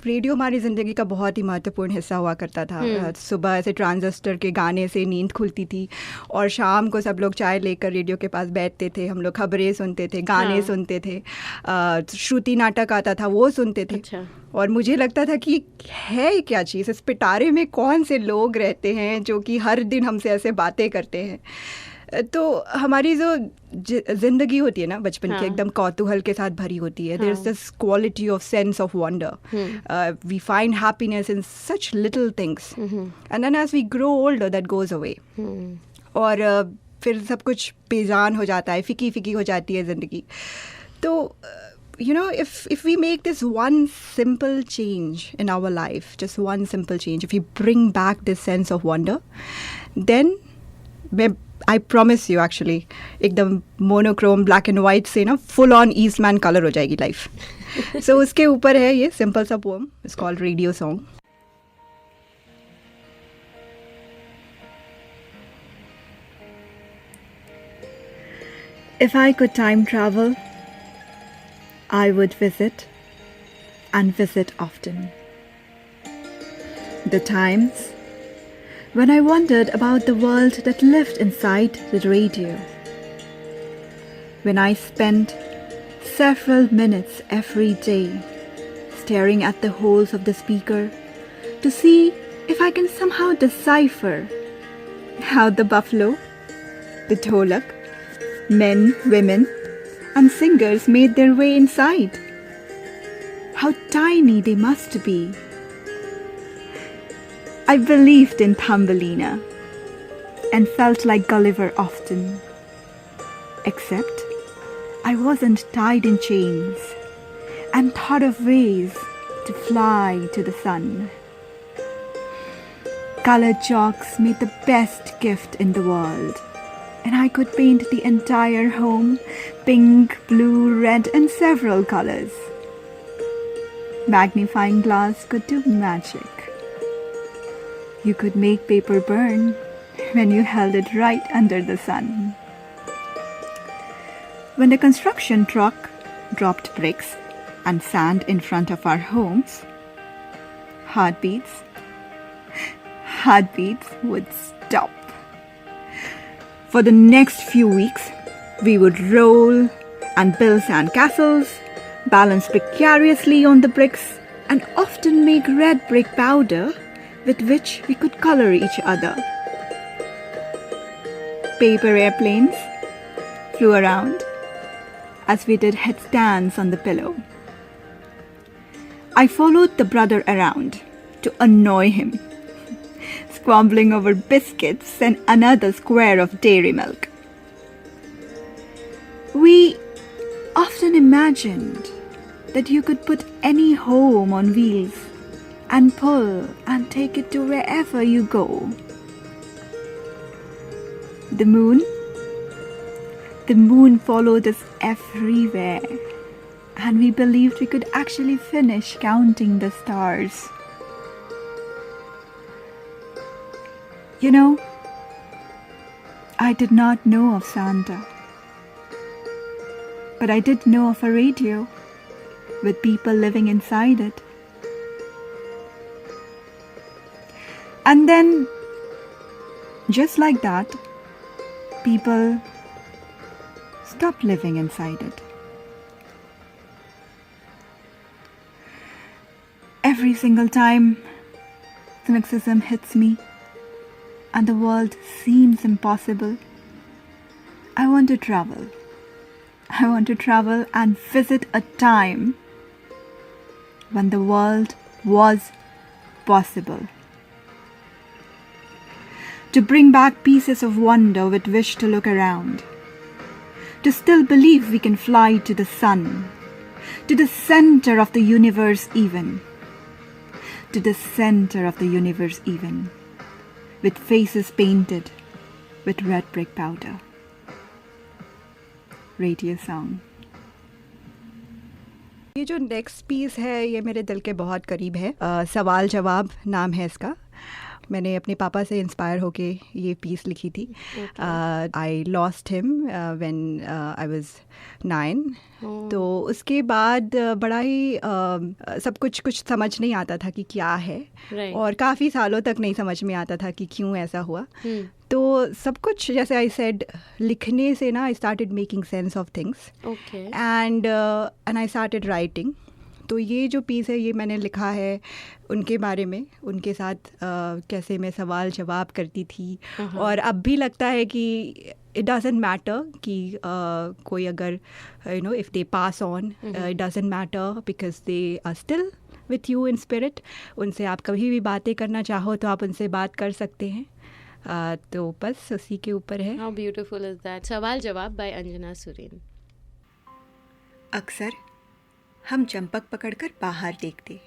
Radio हमारी ज़िंदगी का बहुत ही महत्वपूर्ण हिस्सा हुआ करता था। सुबह ऐसे ट्रांजिस्टर के गाने से नींद खुलती थी और शाम को सब लोग चाय लेकर रेडियो के पास बैठते थे, हम लोग खबरें सुनते थे, गाने सुनते थे, श्रुति नाटक आता था वो सुनते थे। अच्छा। और मुझे लगता था कि है क्या चीज़, इस पिटारे में कौन से लोग रहते हैं जो कि हर दिन हमसे ऐसे बातें करते हैं। तो हमारी जो ज़िंदगी होती है ना बचपन की, एकदम कौतूहल के साथ भरी होती है। There is this quality of sense of wonder, we find happiness in such little things, and then as we grow older that goes away. और फिर सब कुछ बेजान हो जाता है, फीकी फीकी हो जाती है ज़िंदगी। तो you know, if we make this one simple change in our life, just one simple change, if we bring back this sense of wonder, then I promise you actually एकदम monochrome black and white से ना full on Eastman color हो जाएगी life. So उसके ऊपर है ये simple सा poem, it's called Radio Song. If I could time travel, I would visit and visit often. The times when I wondered about the world that lived inside the radio. When I spent several minutes every day staring at the holes of the speaker to see if I can somehow decipher how the buffalo, the dholak, men, women, and singers made their way inside. How tiny they must be. I believed in Thumbelina and felt like Gulliver often. Except I wasn't tied in chains and thought of ways to fly to the sun. Colored chalks made the best gift in the world, and I could paint the entire home pink, blue, red, and several colors. Magnifying glass could do magic. You could make paper burn when you held it right under the sun. When the construction truck dropped bricks and sand in front of our homes, heartbeats would stop. For the next few weeks, we would roll and build sand castles, balance precariously on the bricks, and often make red brick powder with which we could color each other. Paper airplanes flew around as we did headstands on the pillow. I followed the brother around to annoy him, squabbling over biscuits and another square of dairy milk. We often imagined that you could put any home on wheels and pull and take it to wherever you go. The moon followed us everywhere, and we believed we could actually finish counting the stars. You know, I did not know of Santa, but I did know of a radio with people living inside it. And then, just like that, people stopped living inside it. Every single time cynicism hits me and the world seems impossible, I want to travel. I want to travel and visit a time when the world was possible. To bring back pieces of wonder with which to look around. To still believe we can fly to the sun. To the center of the universe even. To the center of the universe even. With faces painted with red brick powder. Radio Song. ये जो next piece है ये मेरे दिल के बहुत करीब है। सवाल जवाब नाम है इसका, मैंने अपने पापा से इंस्पायर होके ये पीस लिखी थी. I lost him when I was 9. तो उसके बाद बड़ा ही सब कुछ समझ नहीं आता था कि क्या है. और काफ़ी सालों तक नहीं समझ में आता था कि क्यों ऐसा हुआ. तो सब कुछ जैसे आई सेड लिखने से ना I started making sense of things and I started writing. तो ये जो पीस है ये मैंने लिखा है उनके बारे में, उनके साथ कैसे मैं सवाल जवाब करती थी. और अब भी लगता है कि इट डजेंट मैटर कि कोई अगर if they pass on, it doesn't matter because they are still with you in spirit. उनसे आप कभी भी बातें करना चाहो तो आप उनसे बात कर सकते हैं. तो बस उसी के ऊपर है. How beautiful is that. सवाल जवाब बाय अंजना सुरेन. अक्सर हम चंपक पकड़कर बाहर देखते.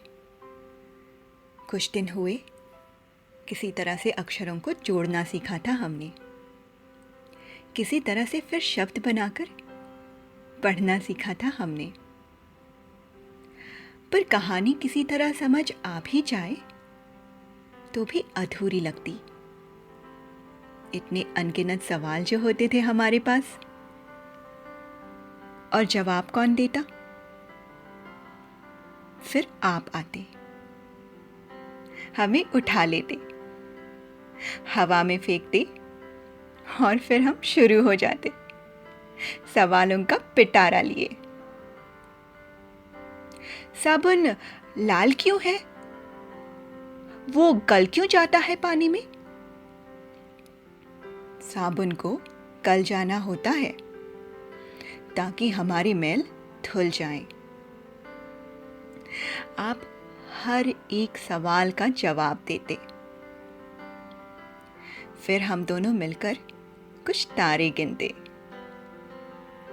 कुछ दिन हुए किसी तरह से अक्षरों को जोड़ना सीखा था हमने. किसी तरह से फिर शब्द बनाकर पढ़ना सीखा था हमने. पर कहानी किसी तरह समझ आ भी जाए तो भी अधूरी लगती. इतने अनगिनत सवाल जो होते थे हमारे पास, और जवाब कौन देता? फिर आप आते, हमें उठा लेते, हवा में फेंकते और फिर हम शुरू हो जाते सवालों का पिटारा लिए. साबुन लाल क्यों है? वो गल क्यों जाता है पानी में? साबुन को गल जाना होता है ताकि हमारी मैल धुल जाए. आप हर एक सवाल का जवाब देते. फिर हम दोनों मिलकर कुछ तारे गिनते.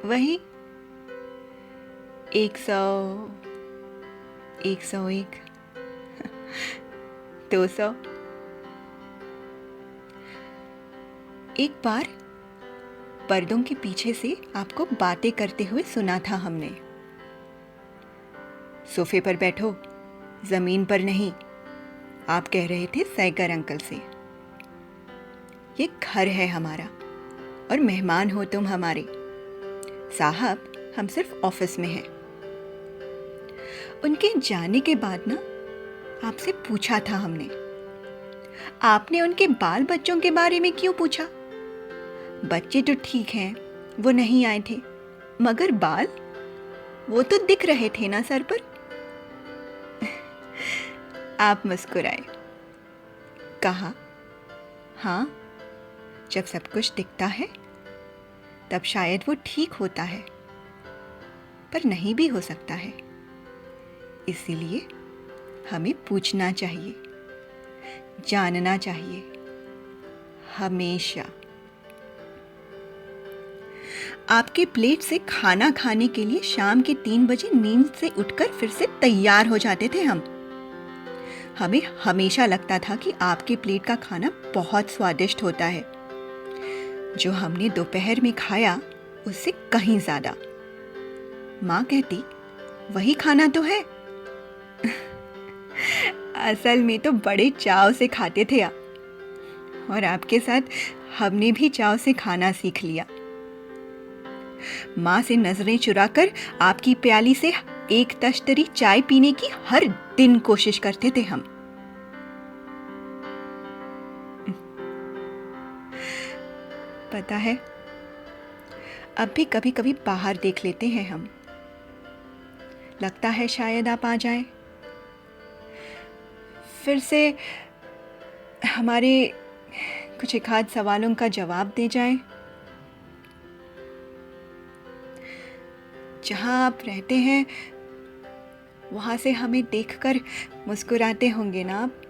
वही 100, 101, 200. एक बार पर्दों के पीछे से आपको बातें करते हुए सुना था हमने. सोफे पर बैठो, जमीन पर नहीं, आप कह रहे थे सैगर अंकल से. ये घर है हमारा और मेहमान हो तुम हमारे. साहब हम सिर्फ ऑफिस में हैं. उनके जाने के बाद ना आपसे पूछा था हमने. आपने उनके बाल बच्चों के बारे में क्यों पूछा? बच्चे तो ठीक हैं, वो नहीं आए थे, मगर बाल वो तो दिख रहे थे ना सर पर. आप मुस्कुराए. कहा, हाँ, जब सब कुछ दिखता है तब शायद वो ठीक होता है, पर नहीं भी हो सकता है. इसीलिए हमें पूछना चाहिए, जानना चाहिए, हमेशा. आपके प्लेट से खाना खाने के लिए शाम के 3 बजे नींद से उठकर फिर से तैयार हो जाते थे हम. हमें हमेशा लगता था कि आपके प्लेट का खाना बहुत स्वादिष्ट होता है. जो हमने दोपहर में खाया उससे कहीं ज्यादा. माँ कहती, वही खाना तो है. असल में तो बड़े चाव से खाते थे आप, और आपके साथ हमने भी चाव से खाना सीख लिया. माँ से नजरें चुराकर आपकी प्याली से एक तश्तरी चाय पीने की हर दिन कोशिश करते थे हम. पता है, अब भी कभी कभी बाहर देख लेते हैं हम. लगता है शायद आप आ जाएं, फिर से हमारे कुछ एक आध सवालों का जवाब दे जाएं. जहां आप रहते हैं वहां से हमें देखकर मुस्कुराते होंगे ना आप,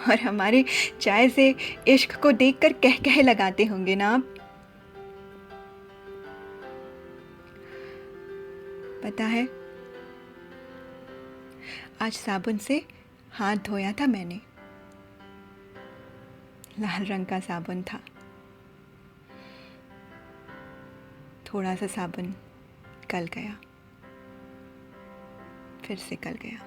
और हमारे चाय से इश्क को देखकर कह लगाते होंगे ना आप. पता है, आज साबुन से हाथ धोया था मैंने. लाल रंग का साबुन था. थोड़ा सा साबुन गल गया, फिर से गल गया.